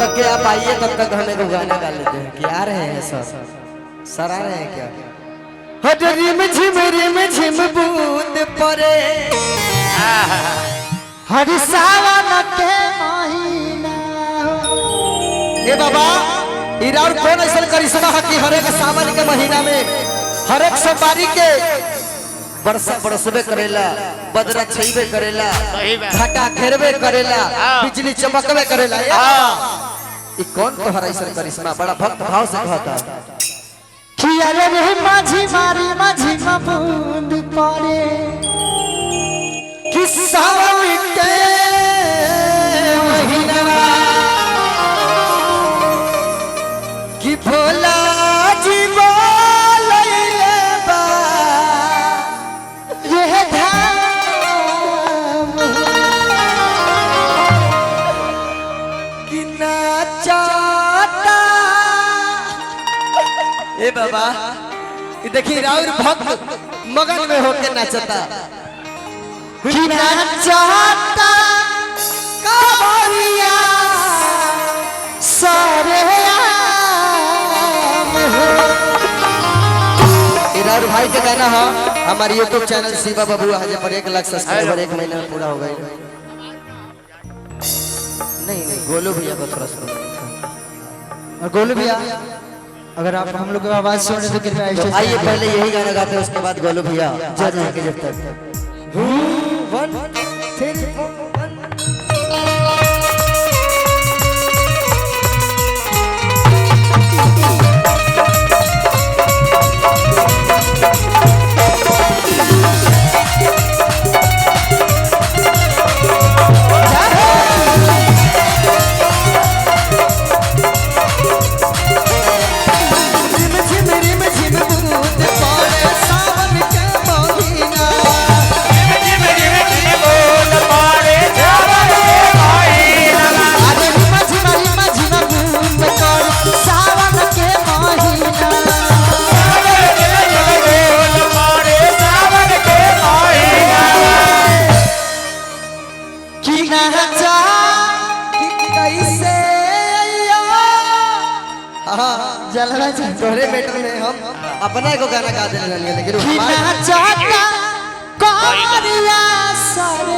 तक के आप आइए, तब तक हमें को गाना गा लेते हैं। क्या रहे हैं सब सर आ रहे हैं क्या? रिम झिम बूंद परे हर सावन के महीना। ए बाबा इरा और कौन ऐसा करिश्मा है कि हर एक सावन के महीना में हर एक सोमवारी के बरसा बरसबे करेला, बदरा छईबे करेला, घाटा घेरबे करेला, बिजली चमकबे करेला। ये कौन तोहरा ऐसा करिश्मा? बड़ा भक्त भाव से कहता किया रे माझी मारी माझी बूंद परे कि सावन के महीना कि भोला जी बोलैले बा यह धाम कि नाचता। ए बाबा ये देखिए राउर भक्त मगन में होके नाचता कि नाचता कावरिया सारे इरार भाई के गाना है हमारे YouTube चैनल शिवा बाबू आज पर 1 लाख सब्सक्राइबर 1 महीना में पूरा हो गए। नहीं गोलू भैया को थोड़ा सुनो। और गोलू भैया अगर आप हम लोग की आवाज सुन रहे तो कृपया आइए पहले यही गाना गाते हैं, उसके बाद गोलू भैया जाते हैं जब तक। तोहरे बेटर में हम अपना को गाना गा देने लगे, लेकिन कि नाचता कावरिया सारे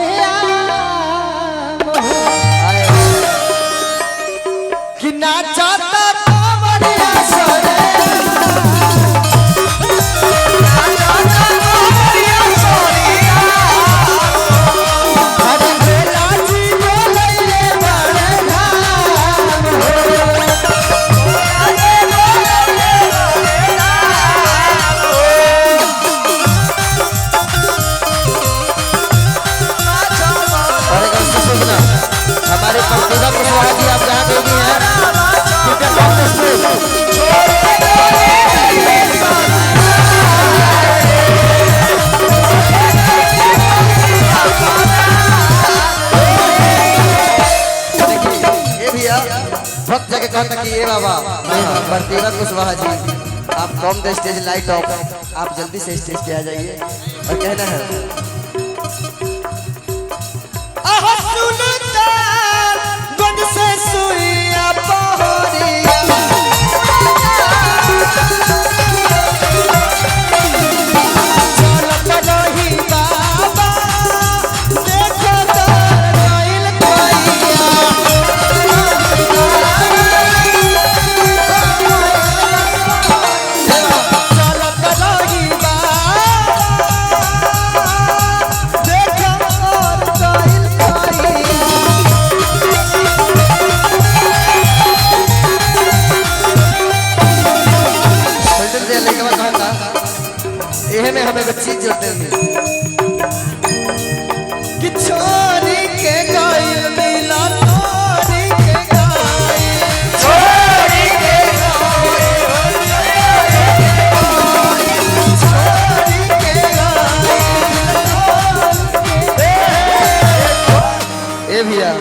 हमारे प्रतिभा कुशवाहा जी आप जहाँ पे भी हैं ये भैया भक्त जगह कहता कि ये बाबा प्रतिभा कुशवाहा जी आप come the stage light of, आप जल्दी से स्टेज पे आ जाइए और कहना है से सुइया पहरिया चलत रही बाबा देखो तोर गइल कोइया चलत रही बाबा देखो तोर गइल कोइया। एहे में हमें चीज जोड़ते हैं कि छोरी के गाइल मिला छोरी के गाइल छोरी के गाइल ए भैया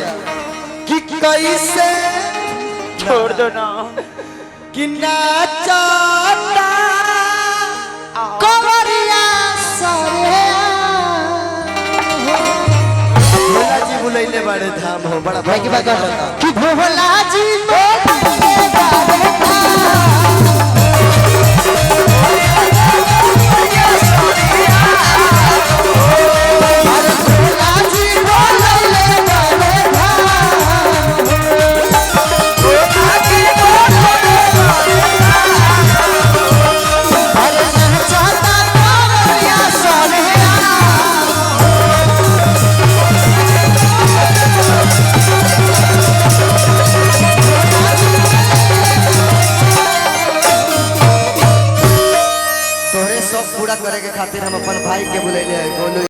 कि कैसे छोड़ दो ना कि नाचता भोला जी बुलैले बड़े धाम हो बड़ा भाई की बात कि भोला जी